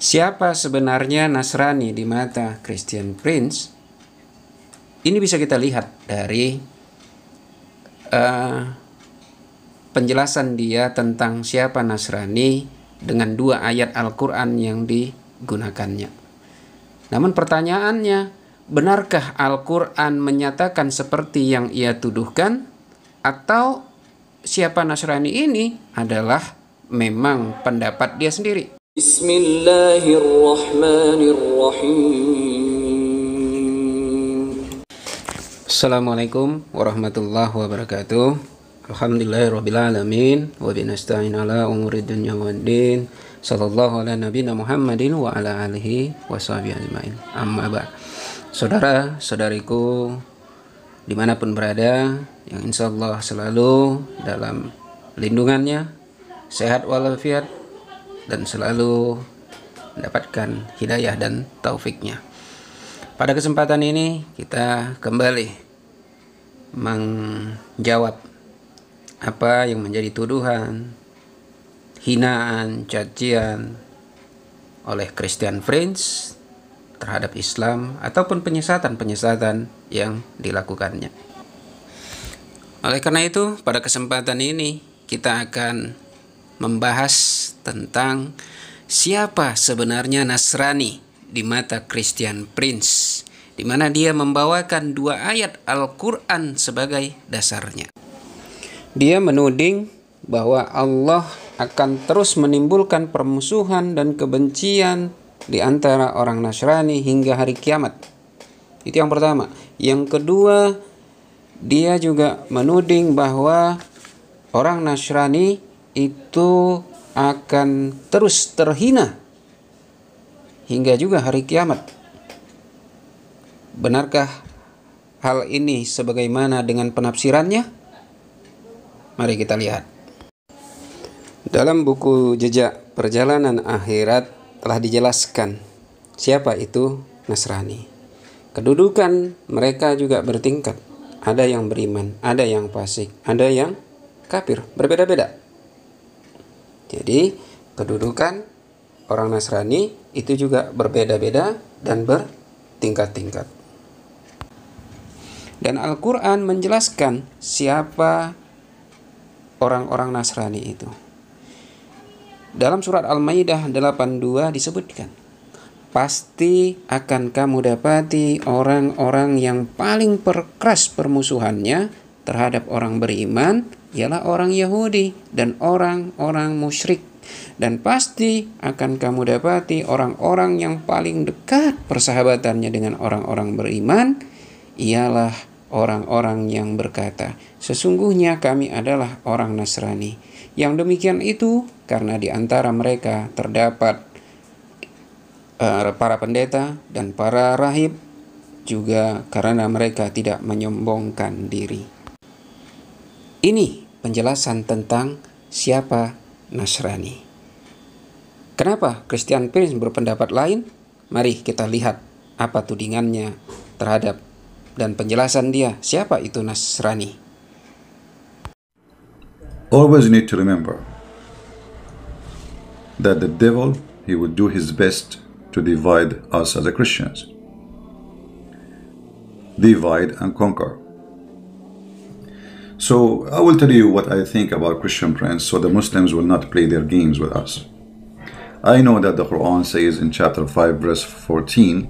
Siapa sebenarnya Nasrani di mata Christian Prince? Ini bisa kita lihat dari penjelasan dia tentang siapa Nasrani dengan 2 ayat Al-Quran yang digunakannya. Namun pertanyaannya, benarkah Al-Quran menyatakan seperti yang ia tuduhkan? Atau siapa Nasrani ini adalah memang pendapat dia sendiri? Bismillahirrahmanirrahim. Assalamualaikum warahmatullahi wabarakatuh. Alhamdulillahirrabbilalamin. Wa binasta'in ala umuri dunya waddin. Sallallahu ala nabiyina Muhammadin wa ala alihi wa sahbihi ajma'in. Amma ba'd. Saudara-saudariku dimanapun berada, yang insyaallah selalu dalam lindungannya, sehat walafiat, dan selalu mendapatkan hidayah dan taufiknya. Pada kesempatan ini kita kembali menjawab apa yang menjadi tuduhan, hinaan, cacian oleh Christian Prince terhadap Islam ataupun penyesatan-penyesatan yang dilakukannya. Oleh karena itu, pada kesempatan ini kita akan membahas tentang siapa sebenarnya Nasrani di mata Christian Prince, di mana dia membawakan 2 ayat Al-Quran sebagai dasarnya. Dia menuding bahwa Allah akan terus menimbulkan permusuhan dan kebencian di antara orang Nasrani hingga hari kiamat. Itu yang pertama. Yang kedua, dia juga menuding bahwa orang Nasrani itu akan terus terhina hingga juga hari kiamat. Benarkah hal ini sebagaimana dengan penafsirannya? Mari kita lihat. Dalam buku Jejak Perjalanan Akhirat telah dijelaskan siapa itu Nasrani. Kedudukan mereka juga bertingkat. Ada yang beriman, ada yang fasik, ada yang kafir, berbeda-beda. Jadi kedudukan orang Nasrani itu juga berbeda-beda dan bertingkat-tingkat. Dan Al-Quran menjelaskan siapa orang-orang Nasrani itu. Dalam surat Al-Maidah 82 disebutkan, pasti akan kamu dapati orang-orang yang paling keras permusuhannya terhadap orang beriman ialah orang Yahudi dan orang-orang musyrik. Dan pasti akan kamu dapati orang-orang yang paling dekat persahabatannya dengan orang-orang beriman ialah orang-orang yang berkata, sesungguhnya kami adalah orang Nasrani. Yang demikian itu karena di antara mereka terdapat para pendeta dan para rahib, juga karena mereka tidak menyombongkan diri. Ini penjelasan tentang siapa Nasrani. Kenapa Christian Prince berpendapat lain? Mari kita lihat apa tudingannya terhadap dan penjelasan dia siapa itu Nasrani. Always need to remember that the devil, he would do his best to divide us as a Christians. Divide and conquer. So I will tell you what I think about Christian Prince so the Muslims will not play their games with us. I know that the Quran says in chapter 5 verse 14,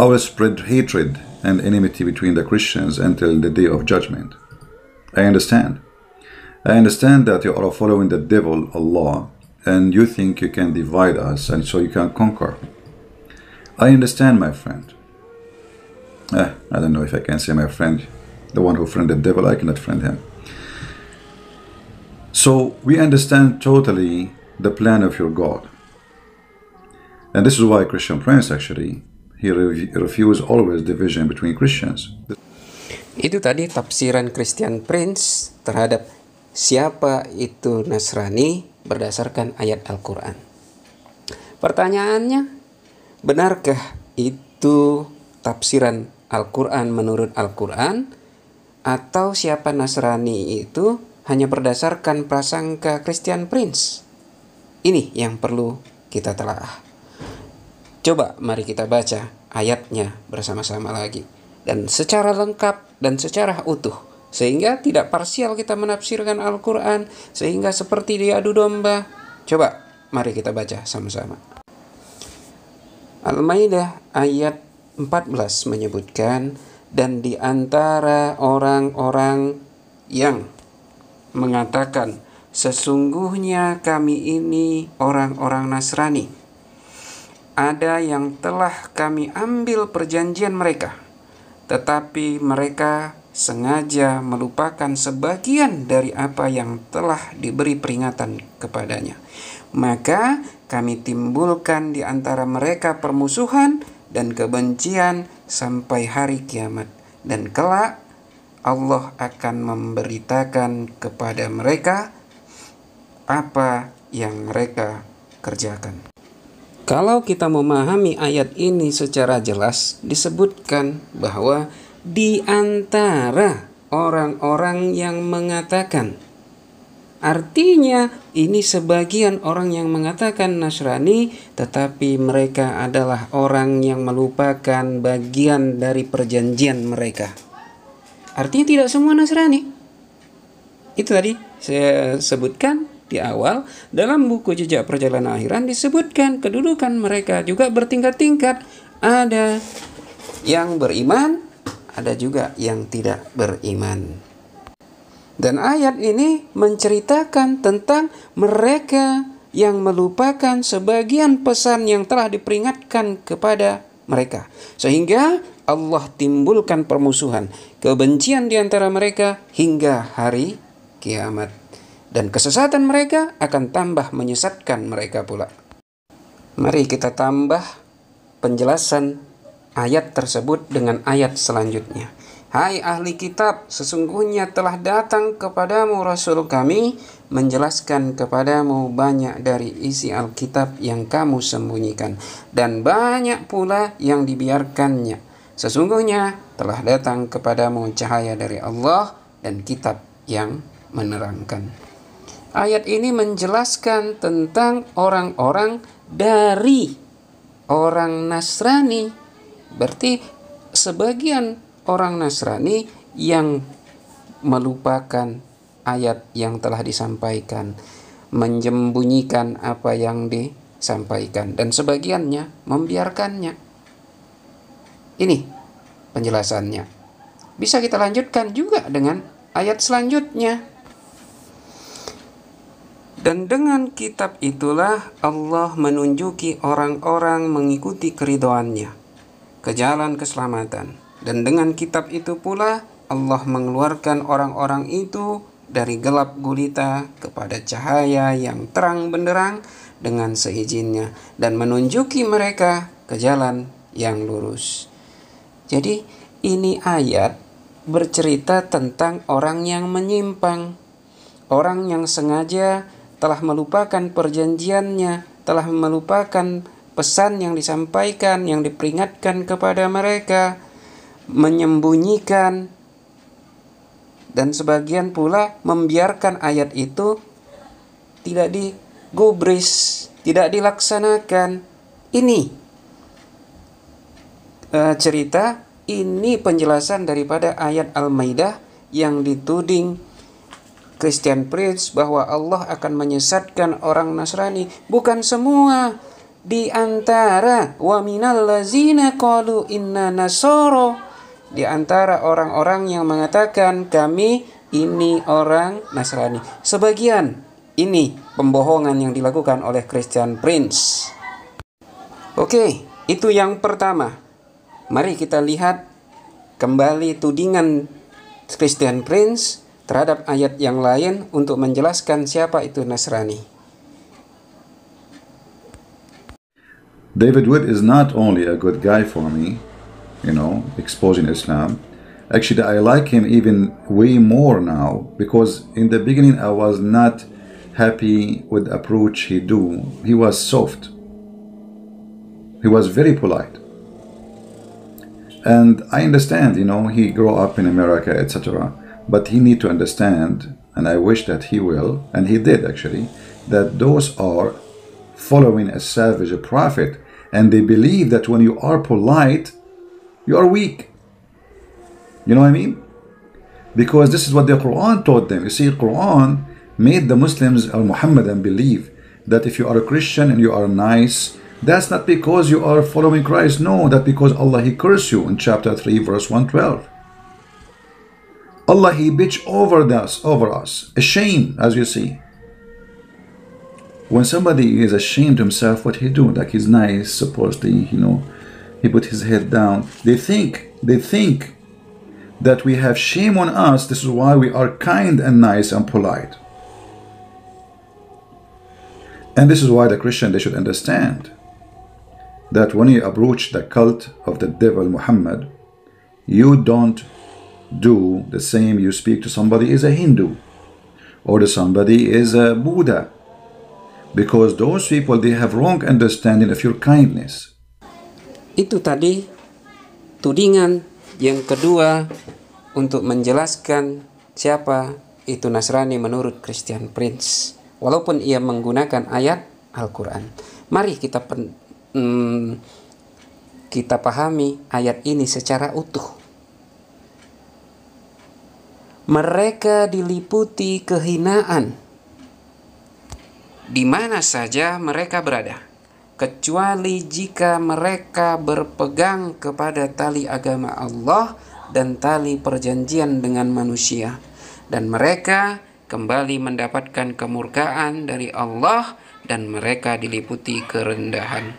I will spread hatred and enmity between the Christians until the day of judgment. I understand. I understand that you are following the devil, Allah, and you think you can divide us and so you can conquer. I understand, my friend. I don't know if I can say my friend. The one who friended the devil, I cannot friend him. So we understand totally the plan of your God. And this is why Christian Prince actually, he refused always division between Christians. Itu tadi tafsiran Christian Prince terhadap siapa itu Nasrani berdasarkan ayat Al-Quran. Pertanyaannya, benarkah itu tafsiran Al-Quran menurut Al-Quran? Atau siapa Nasrani itu hanya berdasarkan prasangka Christian Prince? Ini yang perlu kita telaah. Coba mari kita baca ayatnya bersama-sama lagi, dan secara lengkap dan secara utuh, sehingga tidak parsial kita menafsirkan Al-Quran sehingga seperti diadu domba. Coba mari kita baca sama-sama. Al-Maidah ayat 14 menyebutkan, dan di antara orang-orang yang mengatakan, sesungguhnya kami ini orang-orang Nasrani, ada yang telah kami ambil perjanjian mereka, tetapi mereka sengaja melupakan sebagian dari apa yang telah diberi peringatan kepadanya. Maka kami timbulkan di antara mereka permusuhan dan kebencian sampai hari kiamat. Dan kelak Allah akan memberitakan kepada mereka apa yang mereka kerjakan. Kalau kita memahami ayat ini secara jelas, disebutkan bahwa di antara orang-orang yang mengatakan, artinya ini sebagian orang yang mengatakan Nasrani, tetapi mereka adalah orang yang melupakan bagian dari perjanjian mereka. Artinya tidak semua Nasrani. Itu tadi saya sebutkan di awal, dalam buku Jejak Perjalanan Akhiran disebutkan kedudukan mereka juga bertingkat-tingkat. Ada yang beriman, ada juga yang tidak beriman. Dan ayat ini menceritakan tentang mereka yang melupakan sebagian pesan yang telah diperingatkan kepada mereka, sehingga Allah timbulkan permusuhan, kebencian di antara mereka hingga hari kiamat. Dan kesesatan mereka akan tambah menyesatkan mereka pula. Mari kita tambah penjelasan ayat tersebut dengan ayat selanjutnya. Hai ahli kitab, sesungguhnya telah datang kepadamu Rasul kami, menjelaskan kepadamu banyak dari isi Alkitab yang kamu sembunyikan, dan banyak pula yang dibiarkannya. Sesungguhnya telah datang kepadamu cahaya dari Allah dan kitab yang menerangkan. Ayat ini menjelaskan tentang orang-orang dari orang Nasrani. Berarti sebagian orang Nasrani yang melupakan ayat yang telah disampaikan, menyembunyikan apa yang disampaikan, dan sebagiannya membiarkannya. Ini penjelasannya. Bisa kita lanjutkan juga dengan ayat selanjutnya. Dan dengan kitab itulah Allah menunjuki orang-orang mengikuti keridhoannya ke jalan keselamatan. Dan dengan kitab itu pula Allah mengeluarkan orang-orang itu dari gelap gulita kepada cahaya yang terang benderang dengan seizinnya, dan menunjuki mereka ke jalan yang lurus. Jadi ini ayat bercerita tentang orang yang menyimpang, orang yang sengaja telah melupakan perjanjiannya, telah melupakan pesan yang disampaikan, yang diperingatkan kepada mereka, menyembunyikan, dan sebagian pula membiarkan ayat itu tidak digubris, tidak dilaksanakan. Ini cerita, ini penjelasan daripada ayat Al-Maidah yang dituding Christian Prince bahwa Allah akan menyesatkan orang Nasrani. Bukan semua, di antara wa minal lazina qalu inna nasara, di antara orang-orang yang mengatakan kami ini orang Nasrani. Sebagian. Ini pembohongan yang dilakukan oleh Christian Prince. Oke, itu yang pertama. Mari kita lihat kembali tudingan Christian Prince terhadap ayat yang lain untuk menjelaskan siapa itu Nasrani. David Wood is not only a good guy for me, exposing Islam. Actually, I like him even way more now, because in the beginning I was not happy with the approach he do. He was soft. He was very polite. And I understand, he grew up in America, etc. But he need to understand, and I wish that he will, and he did actually, that those are following a savage prophet, and they believe that when you are polite, you are weak. You know what I mean? Because this is what the Quran taught them. You see, Quran made the Muslims or Muhammadan believe that if you are a Christian and you are nice, that's not because you are following Christ. No, that's because Allah, He cursed you in chapter 3, verse 112. Allah, He bitch over us. A shame, as you see. When somebody is ashamed himself, what he do? Like he's nice, supposedly, you know, he put his head down. They think that we have shame on us. This is why we are kind and nice and polite. And this is why the Christian, they should understand that when you approach the cult of the devil Muhammad, you don't do the same you speak to somebody is a Hindu or to somebody is a Buddha, because those people, they have wrong understanding of your kindness. Itu tadi tudingan yang kedua untuk menjelaskan siapa itu Nasrani menurut Christian Prince, walaupun ia menggunakan ayat Al-Quran. Mari kita pahami ayat ini secara utuh. Mereka diliputi kehinaan di mana saja mereka berada, kecuali jika mereka berpegang kepada tali agama Allah dan tali perjanjian dengan manusia, dan mereka kembali mendapatkan kemurkaan dari Allah dan mereka diliputi kerendahan.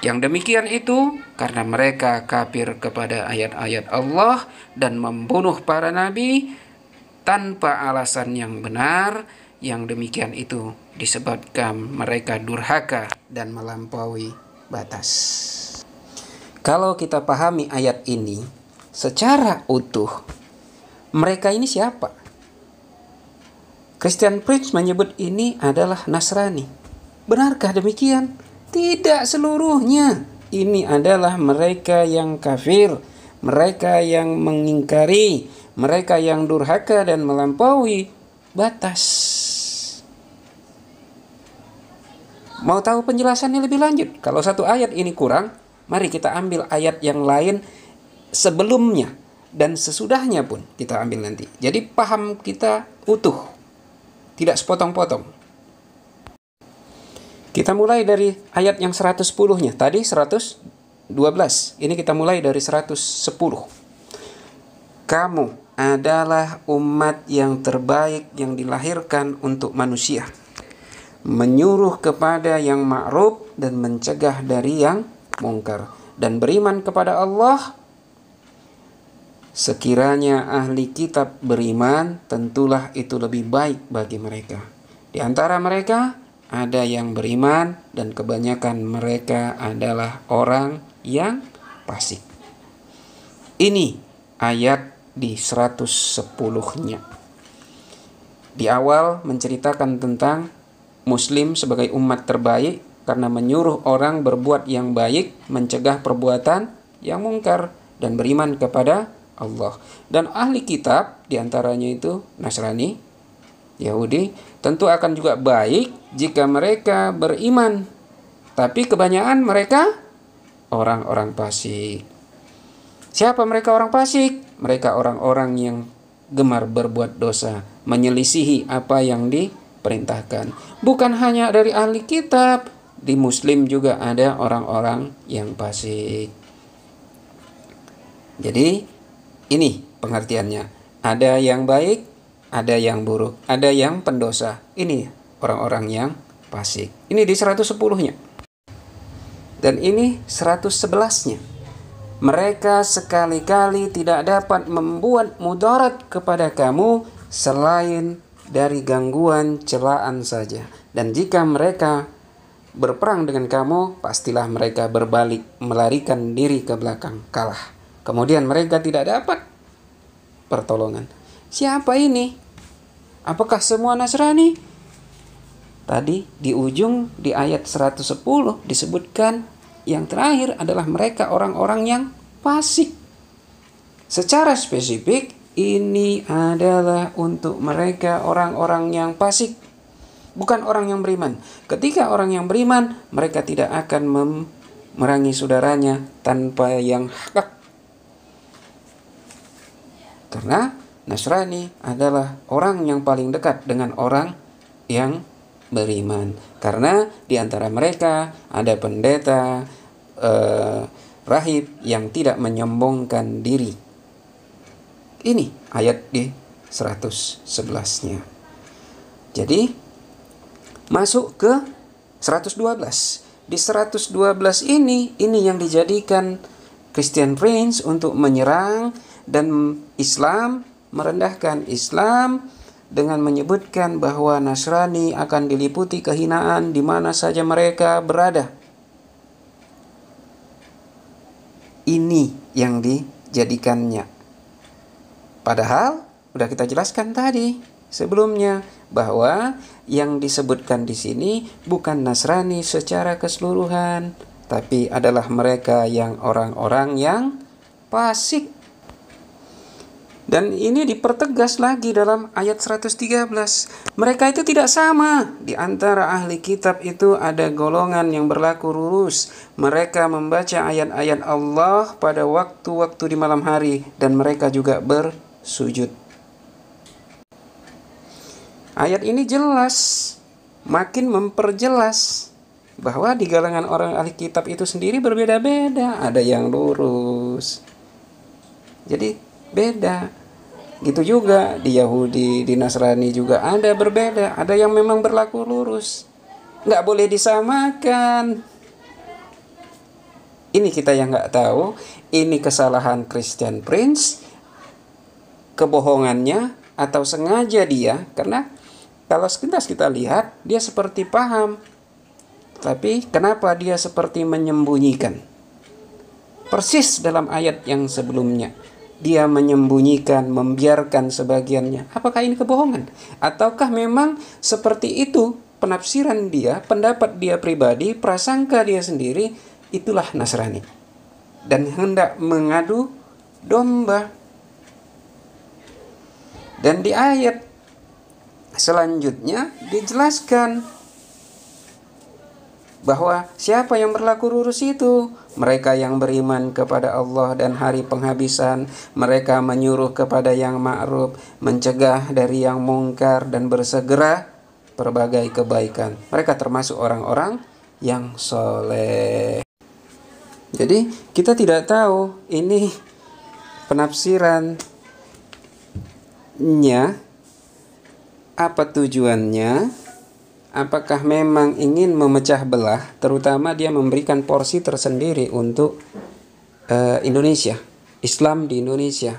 Yang demikian itu karena mereka kafir kepada ayat-ayat Allah dan membunuh para nabi tanpa alasan yang benar. Yang demikian itu disebabkan mereka durhaka dan melampaui batas. Kalau kita pahami ayat ini secara utuh, mereka ini siapa? Christian Prince menyebut ini adalah Nasrani. Benarkah demikian? Tidak seluruhnya. Ini adalah mereka yang kafir, mereka yang mengingkari, mereka yang durhaka dan melampaui batas. Mau tahu penjelasannya lebih lanjut? Kalau satu ayat ini kurang, mari kita ambil ayat yang lain sebelumnya dan sesudahnya pun kita ambil nanti. Jadi paham kita utuh, tidak sepotong-potong. Kita mulai dari ayat yang 110-nya. Tadi 112. Ini kita mulai dari 110. Kamu adalah umat yang terbaik yang dilahirkan untuk manusia, menyuruh kepada yang ma'ruf dan mencegah dari yang mungkar, dan beriman kepada Allah. Sekiranya ahli kitab beriman, tentulah itu lebih baik bagi mereka. Di antara mereka ada yang beriman dan kebanyakan mereka adalah orang yang fasik. Ini ayat di 110-nya. Di awal menceritakan tentang Muslim sebagai umat terbaik karena menyuruh orang berbuat yang baik, mencegah perbuatan yang mungkar, dan beriman kepada Allah. Dan ahli kitab, diantaranya itu Nasrani, Yahudi, tentu akan juga baik jika mereka beriman. Tapi kebanyakan mereka orang-orang fasik. Siapa mereka orang fasik? Mereka orang-orang yang gemar berbuat dosa, menyelisihi apa yang diperintahkan. Bukan hanya dari ahli kitab, di Muslim juga ada orang-orang yang fasik. Jadi ini pengertiannya. Ada yang baik, ada yang buruk, ada yang pendosa. Ini orang-orang yang fasik. Ini di 110-nya. Dan ini 111-nya. Mereka sekali-kali tidak dapat membuat mudarat kepada kamu selain dari gangguan celaan saja. Dan jika mereka berperang dengan kamu, pastilah mereka berbalik melarikan diri ke belakang, kalah. Kemudian mereka tidak dapat pertolongan. Siapa ini? Apakah semua Nasrani? Tadi di ujung di ayat 110 disebutkan yang terakhir adalah mereka orang-orang yang fasik. Secara spesifik ini adalah untuk mereka orang-orang yang fasik. bukan orang yang beriman. Ketika orang yang beriman, mereka tidak akan memerangi saudaranya tanpa yang hak. Karena Nasrani adalah orang yang paling dekat dengan orang yang beriman. Karena di antara mereka ada pendeta, rahib yang tidak menyombongkan diri. Ini ayat di 111-nya. Jadi masuk ke 112. Di 112 ini yang dijadikan Christian Prince untuk menyerang dan Islam, merendahkan Islam dengan menyebutkan bahwa Nasrani akan diliputi kehinaan di mana saja mereka berada. Ini yang dijadikannya. Padahal udah kita jelaskan tadi sebelumnya bahwa yang disebutkan di sini bukan Nasrani secara keseluruhan, tapi adalah mereka yang orang-orang yang fasik. Dan ini dipertegas lagi dalam ayat 113. Mereka itu tidak sama. Di antara ahli kitab itu ada golongan yang berlaku lurus. Mereka membaca ayat-ayat Allah pada waktu-waktu di malam hari, dan mereka juga bersujud. Ayat ini jelas, makin memperjelas bahwa di kalangan orang ahli kitab itu sendiri berbeda-beda. Ada yang lurus, jadi beda. Gitu juga di Yahudi, di Nasrani juga ada berbeda. Ada yang memang berlaku lurus, nggak boleh disamakan. Ini kita yang nggak tahu. Ini kesalahan Christian Prince, kebohongannya, atau sengaja dia. Karena kalau sekilas kita lihat, dia seperti paham, tapi kenapa dia seperti menyembunyikan? Persis dalam ayat yang sebelumnya, dia menyembunyikan, membiarkan sebagiannya. Apakah ini kebohongan? Ataukah memang seperti itu penafsiran dia, pendapat dia pribadi, prasangka dia sendiri, itulah Nasrani, dan hendak mengadu domba. Dan di ayat selanjutnya dijelaskan bahwa siapa yang berlaku lurus itu? Mereka yang beriman kepada Allah dan hari penghabisan. Mereka menyuruh kepada yang ma'ruf, mencegah dari yang mungkar, dan bersegera berbagai kebaikan. Mereka termasuk orang-orang yang soleh. Jadi kita tidak tahu ini penafsirannya, apa tujuannya. Apakah memang ingin memecah belah, terutama dia memberikan porsi tersendiri untuk Indonesia, Islam di Indonesia.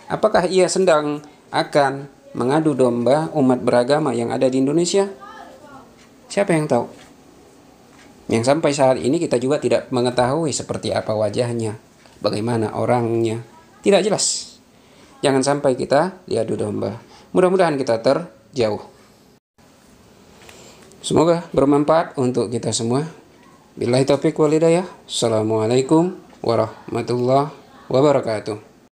Apakah ia sedang akan mengadu domba umat beragama yang ada di Indonesia? Siapa yang tahu? Yang sampai saat ini kita juga tidak mengetahui seperti apa wajahnya, bagaimana orangnya, tidak jelas. Jangan sampai kita diadu domba. Mudah-mudahan kita terjauh. Semoga bermanfaat untuk kita semua. Billahi taufiq wal hidayah. Assalamualaikum warahmatullahi wabarakatuh.